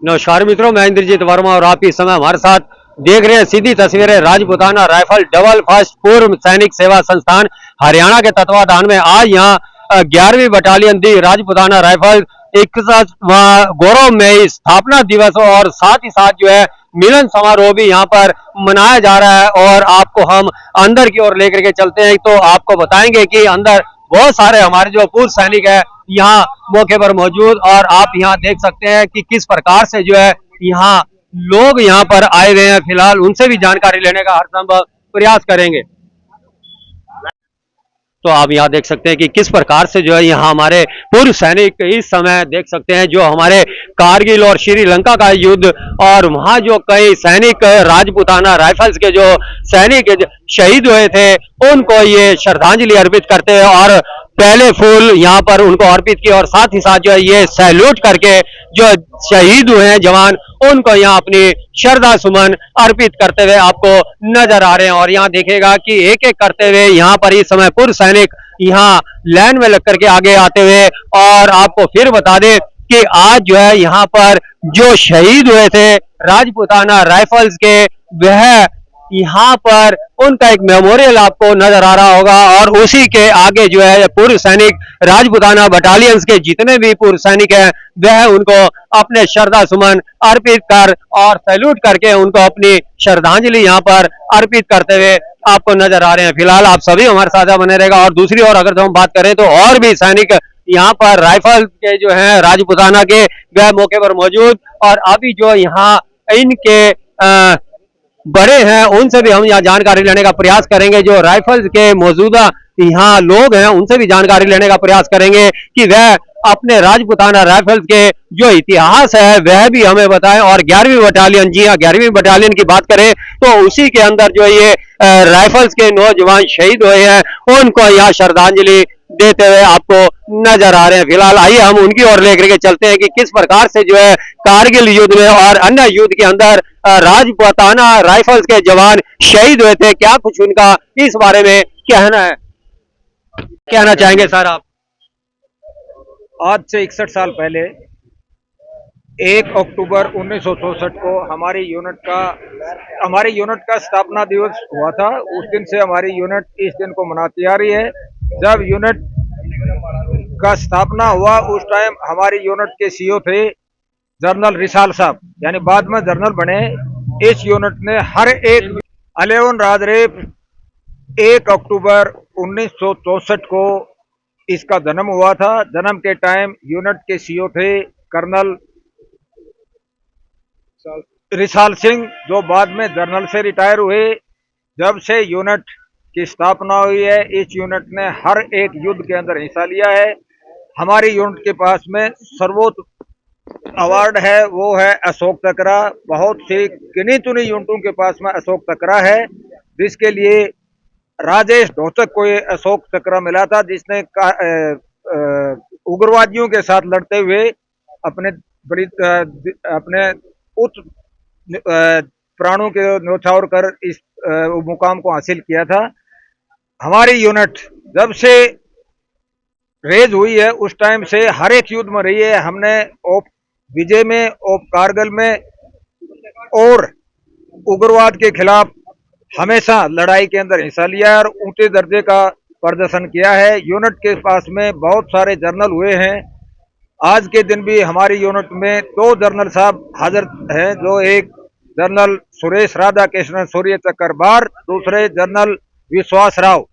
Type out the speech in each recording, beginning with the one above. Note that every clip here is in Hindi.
नमस्कार मित्रों, मैं इंद्रजीत वर्मा और आप इस समय हमारे साथ देख रहे हैं सीधी तस्वीरें राजपुताना राइफल डबल फर्स्ट पूर्व सैनिक सेवा संस्थान हरियाणा के तत्वाधान में आज यहाँ 11वीं बटालियन दी राजपुताना राइफल 61वां गौरवमयी स्थापना दिवस और साथ ही साथ जो है मिलन समारोह भी यहाँ पर मनाया जा रहा है। और आपको हम अंदर की ओर लेकर के चलते हैं तो आपको बताएंगे कि अंदर बहुत सारे हमारे जो पूर्व सैनिक है यहाँ मौके पर मौजूद, और आप यहाँ देख सकते हैं कि किस प्रकार से जो है यहाँ लोग यहाँ पर आए हुए हैं। फिलहाल उनसे भी जानकारी लेने का हर संभव प्रयास करेंगे। तो आप यहाँ देख सकते हैं कि किस प्रकार से जो है यहाँ हमारे पूर्व सैनिक इस समय देख सकते हैं जो हमारे कारगिल और श्रीलंका का युद्ध और वहां जो कई सैनिक राजपुताना राइफल्स के जो सैनिक शहीद हुए थे उनको ये श्रद्धांजलि अर्पित करते हैं और पहले फूल यहाँ पर उनको अर्पित किए और साथ ही साथ जो है ये सैल्यूट करके जो शहीद हुए हैं जवान उनको यहाँ अपनी श्रद्धा सुमन अर्पित करते हुए आपको नजर आ रहे हैं। और यहाँ देखेगा कि एक एक करते हुए यहाँ पर इस समय पूर्व सैनिक यहाँ लाइन में लग करके आगे आते हुए, और आपको फिर बता दें कि आज जो है यहाँ पर जो शहीद हुए थे राजपुताना राइफल्स के, वह यहाँ पर उनका एक मेमोरियल आपको नजर आ रहा होगा और उसी के आगे जो है पूर्व सैनिक राजपुताना बटालियंस के जितने भी पूर्व सैनिक हैं वह उनको अपने श्रद्धा सुमन अर्पित कर और सैल्यूट करके उनको अपनी श्रद्धांजलि यहाँ पर अर्पित करते हुए आपको नजर आ रहे हैं। फिलहाल आप सभी हमारे साथ बने रहेगा। और दूसरी ओर अगर हम बात करें तो और भी सैनिक यहाँ पर राइफल के जो है राजपुताना के वह मौके पर मौजूद, और अभी जो यहाँ इनके बड़े हैं उनसे भी हम यहाँ जानकारी लेने का प्रयास करेंगे। जो राइफल्स के मौजूदा यहाँ लोग हैं उनसे भी जानकारी लेने का प्रयास करेंगे कि वह अपने राजपुताना राइफल्स के जो इतिहास है वह भी हमें बताएं। और 11वीं बटालियन, जी हाँ 11वीं बटालियन की बात करें तो उसी के अंदर जो ये राइफल्स के नौजवान शहीद हुए हैं उनको यहाँ श्रद्धांजलि देते हुए आपको नजर आ रहे हैं। फिलहाल आइए हम उनकी ओर लेकर के चलते हैं कि किस प्रकार से जो है कारगिल युद्ध में और अन्य युद्ध के अंदर राजपुताना राइफल्स के जवान शहीद हुए थे, क्या कुछ उनका इस बारे में कहना है, कहना चाहेंगे सर आप? आज से 61 साल पहले 1 अक्टूबर 1964 को हमारी यूनिट का स्थापना दिवस हुआ था। उस दिन से हमारी यूनिट इस दिन को मनाती आ रही है। जब यूनिट का स्थापना हुआ उस टाइम हमारी यूनिट के सीईओ थे जनरल रिसाल साहब, यानी बाद में जनरल बने। इस यूनिट ने हर एक 11 राजरेप 1 अक्टूबर 1964 को इसका जन्म हुआ था। जन्म के टाइम यूनिट के सीईओ थे कर्नल रिसाल सिंह, जो बाद में जनरल से रिटायर हुए। जब से यूनिट की स्थापना हुई है इस यूनिट ने हर एक युद्ध के अंदर हिस्सा लिया है। हमारी यूनिट के पास में सर्वोच्च अवार्ड है वो है अशोक चक्र। बहुत सी गिनी चुनी यूनिटों के पास में अशोक चक्र है, जिसके लिए राजेश ढोचक को ये अशोक चक्र मिला था, जिसने उग्रवादियों के साथ लड़ते हुए अपने उच्च प्राणों के न्यौछावर कर इस मुकाम को हासिल किया था। हमारी यूनिट जब से रेज हुई है उस टाइम से हर एक युद्ध में रही है। हमने ओप विजय में, ओप कारगिल में और उग्रवाद के खिलाफ हमेशा लड़ाई के अंदर हिस्सा लिया है और ऊंचे दर्जे का प्रदर्शन किया है। यूनिट के पास में बहुत सारे जर्नल हुए हैं। आज के दिन भी हमारी यूनिट में 2 जर्नल साहब हाजिर हैं, जो एक जनरल सुरेश राधा कृष्णन सूर्य चक्रबार, दूसरे जनरल विश्वास राव।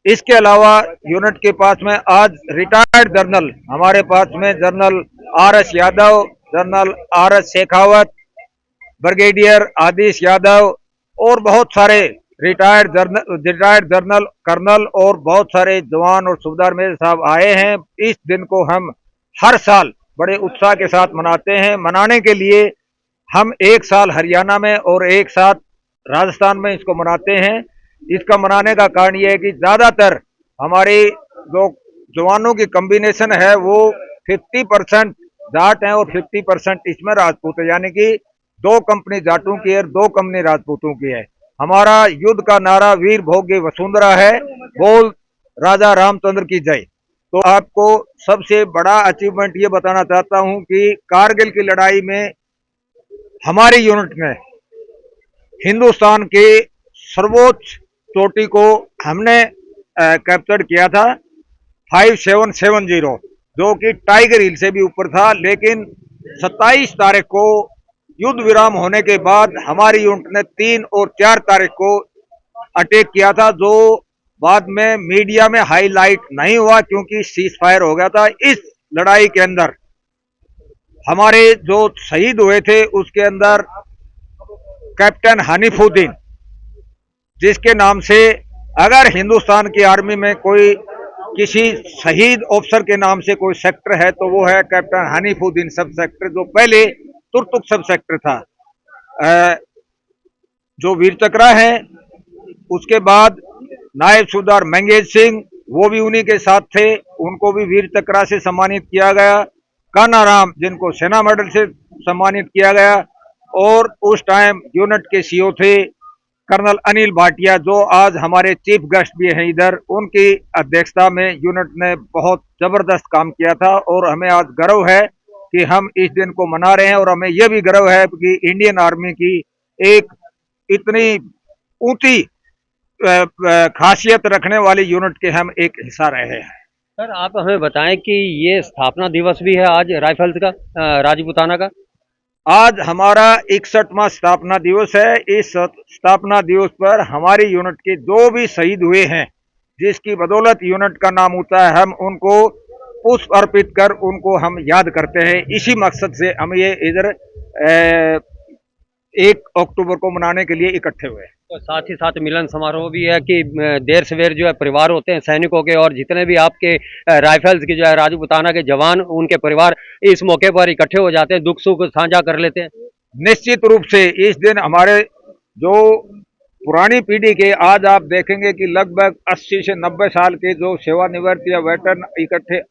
इसके अलावा यूनिट के पास में आज रिटायर्ड जनरल हमारे पास में general RS Yadav, general RS Shekhawat, brigadier Adish Yadav और बहुत सारे रिटायर्ड जनरल कर्नल और बहुत सारे जवान और सूबेदार मेरे साहब आए हैं। इस दिन को हम हर साल बड़े उत्साह के साथ मनाते हैं। मनाने के लिए हम एक साल हरियाणा में और एक साथ राजस्थान में इसको मनाते हैं। इसका मनाने का कारण यह है कि ज्यादातर हमारे जो जवानों की कॉम्बिनेशन है वो 50% जाट हैं और 50% इसमें राजपूत है, यानी कि 2 कंपनी जाटों की और 2 कंपनी राजपूतों की है। हमारा युद्ध का नारा वीर भोगे वसुंधरा है, बोल राजा रामचंद्र की जय। तो आपको सबसे बड़ा अचीवमेंट ये बताना चाहता हूं कि कारगिल की लड़ाई में हमारी यूनिट ने हिंदुस्तान के सर्वोच्च चोटी को हमने कैप्चर किया था 5770, जो कि टाइगर हिल से भी ऊपर था। लेकिन 27 तारीख को युद्ध विराम होने के बाद हमारी यूनिट ने 3 और 4 तारीख को अटैक किया था, जो बाद में मीडिया में हाईलाइट नहीं हुआ क्योंकि सीज फायर हो गया था। इस लड़ाई के अंदर हमारे जो शहीद हुए थे उसके अंदर कैप्टन हनीफुद्दीन, जिसके नाम से अगर हिंदुस्तान की आर्मी में कोई किसी शहीद ऑफिसर के नाम से कोई सेक्टर है तो वो है कैप्टन हनीफुद्दीन सब सेक्टर, जो पहले तुर्तुक सब सेक्टर था। जो वीर चक्रा है, उसके बाद नायब सूबेदार मंगेज सिंह, वो भी उन्हीं के साथ थे, उनको भी वीर चक्रा से सम्मानित किया गया। कानाराम, जिनको सेना मेडल से सम्मानित किया गया। और उस टाइम यूनिट के सीओ थे कर्नल अनिल भाटिया, जो आज हमारे चीफ गेस्ट भी हैं इधर। उनकी अध्यक्षता में यूनिट ने बहुत जबरदस्त काम किया था और हमें आज गर्व है कि हम इस दिन को मना रहे हैं। और हमें यह भी गर्व है कि इंडियन आर्मी की एक इतनी ऊंची खासियत रखने वाली यूनिट के हम एक हिस्सा रहे हैं। सर, आप हमें बताएं कि ये स्थापना दिवस भी है आज राइफल्स का, राजपूताना का। आज हमारा 61वां स्थापना दिवस है। इस स्थापना दिवस पर हमारी यूनिट के जो भी शहीद हुए हैं, जिसकी बदौलत यूनिट का नाम ऊंचा है, हम उनको पुष्प अर्पित कर उनको हम याद करते हैं। इसी मकसद से हम ये इधर 1 अक्टूबर को मनाने के लिए इकट्ठे हुए। तो साथ ही साथ मिलन समारोह भी है कि देर सवेर जो है परिवार होते हैं सैनिकों के, और जितने भी आपके राइफल्स के जो है राजपूताना के जवान, उनके परिवार इस मौके पर इकट्ठे हो जाते हैं, दुख सुख साझा कर लेते हैं। निश्चित रूप से इस दिन हमारे जो पुरानी पीढ़ी के, आज आप देखेंगे कि लगभग 80 से 90 साल के जो सेवानिवृत्त या वेटरन इकट्ठे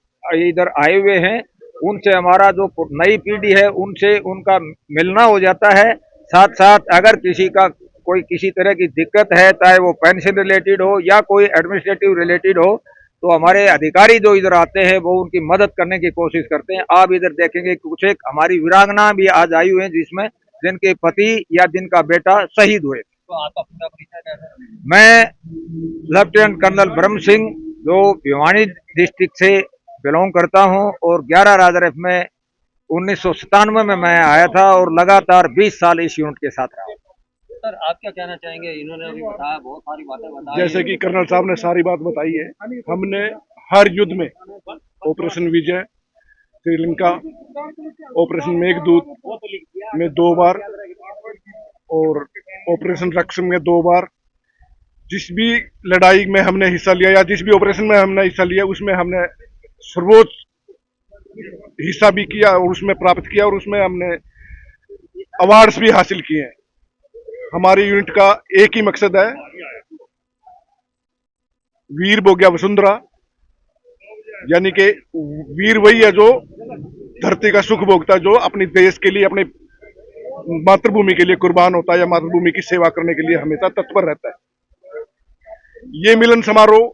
इधर आए हुए हैं, उनसे हमारा जो नई पीढ़ी है उनसे उनका मिलना हो जाता है। साथ साथ अगर किसी का कोई किसी तरह की दिक्कत है, चाहे वो पेंशन रिलेटेड हो या कोई एडमिनिस्ट्रेटिव रिलेटेड हो, तो हमारे अधिकारी जो इधर आते हैं वो उनकी मदद करने की कोशिश करते हैं। आप इधर देखेंगे कुछ एक हमारी वीरांगना भी आज आई हुई है, जिसमें जिनके पति या जिनका बेटा शहीद हुए। तो आपका पूरा परिचय कैसा है? मैं लेफ्टिनेंट कर्नल ब्रह्म सिंह, जो भिवानी डिस्ट्रिक्ट से बिलोंग करता हूं, और 11 राजरफ में 1997 में मैं आया था और लगातार 20 साल इस यूनिट के साथ रहा। सर, आप क्या कहना चाहेंगे? इन्होंने अभी बताया, बहुत सारी बातें बताई। जैसे कि कर्नल साहब ने सारी बात बताई है। हमने हर युद्ध में, ऑपरेशन विजय, श्रीलंका, ऑपरेशन मेघदूत में 2 बार और ऑपरेशन रक्षम में 2 बार, जिस भी लड़ाई में हमने हिस्सा लिया या जिस भी ऑपरेशन में हमने हिस्सा लिया, उसमें हमने सर्वोच्च हिस्सा भी किया और उसमें प्राप्त किया, और उसमें हमने अवार्ड्स भी हासिल किए हैं। हमारी यूनिट का एक ही मकसद है, वीर भोग्या वसुंधरा, यानी कि वीर वही है जो धरती का सुख भोगता है, जो अपने देश के लिए, अपने मातृभूमि के लिए कुर्बान होता है या मातृभूमि की सेवा करने के लिए हमेशा तत्पर रहता है। ये मिलन समारोह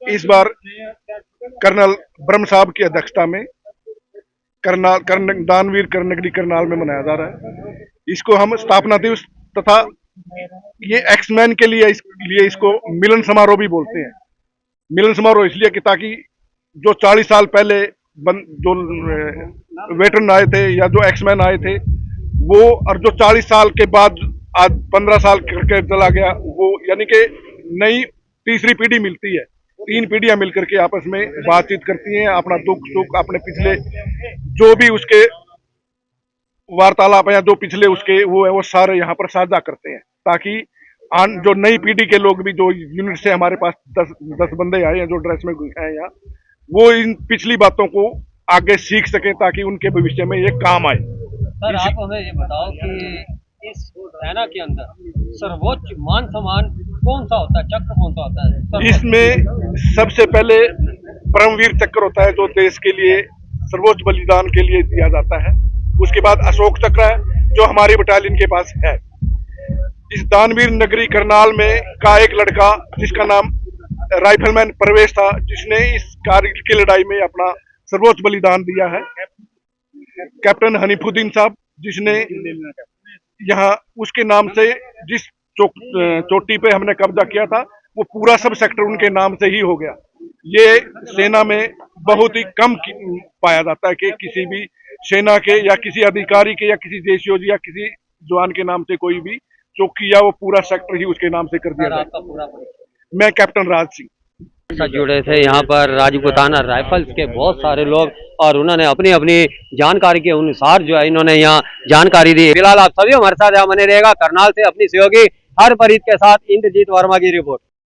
इस बार कर्नल ब्रह्म साहब की अध्यक्षता में दानवीर कर्णगिरी करनाल में मनाया जा रहा है। इसको हम स्थापना दिवस तथा ये एक्समैन के लिए इसको मिलन समारोह भी बोलते हैं। मिलन समारोह इसलिए कि ताकि जो 40 साल पहले जो वेटरन आए थे या जो एक्समैन आए थे वो, और जो 40 साल के बाद आज 15 साल करके चला गया वो, यानी कि नई तीसरी पीढ़ी मिलती है। 3 पीढ़ियां मिलकर के आपस में बातचीत करती हैं, अपना दुख सुख, अपने पिछले जो भी उसके वार्तालाप या जो पिछले उसके वो है वो सारे यहाँ पर साझा करते हैं, ताकि जो नई पीढ़ी के लोग भी, जो यूनिट से हमारे पास 10 बंदे आए हैं जो ड्रेस में हैं यहाँ, वो इन पिछली बातों को आगे सीख सके ताकि उनके भविष्य में ये काम आए। सर, आप हमें ये बताओ कि इस सेना के अंदर सर्वोच्च मान सम्मान कौन सा होता है, चक्र कौन सा होता है? इसमें सबसे पहले परमवीर चक्र होता है, जो देश के लिए सर्वोच्च बलिदान के लिए दिया जाता है। उसके बाद अशोक चक्र है, जो हमारी बटालियन के पास है। इस दानवीर नगरी करनाल में का एक लड़का जिसका नाम राइफलमैन परवेश था, जिसने इस कारगिल की लड़ाई में अपना सर्वोच्च बलिदान दिया है, कैप्टन हनीफुद्दीन साहब, जिसने यहाँ उसके नाम से जिस चोटी पे हमने कब्जा किया था वो पूरा सब सेक्टर उनके नाम से ही हो गया। ये सेना में बहुत ही कम पाया जाता है कि किसी भी सेना के या किसी अधिकारी के या किसी देशयोगी या किसी जवान के नाम से कोई भी चौकी या वो पूरा सेक्टर ही उसके नाम से कर दिया जाए। मैं कैप्टन राज सिंह जुड़े थे यहाँ पर राजपूताना राइफल्स के बहुत सारे लोग और उन्होंने अपनी अपनी जानकारी के अनुसार जो है इन्होंने यहाँ जानकारी दी। फिलहाल आप सभी हमारे साथ यहाँ बने रहेगा। करनाल से अपनी सहयोगी हरप्रीत के साथ इंद्रजीत वर्मा की रिपोर्ट।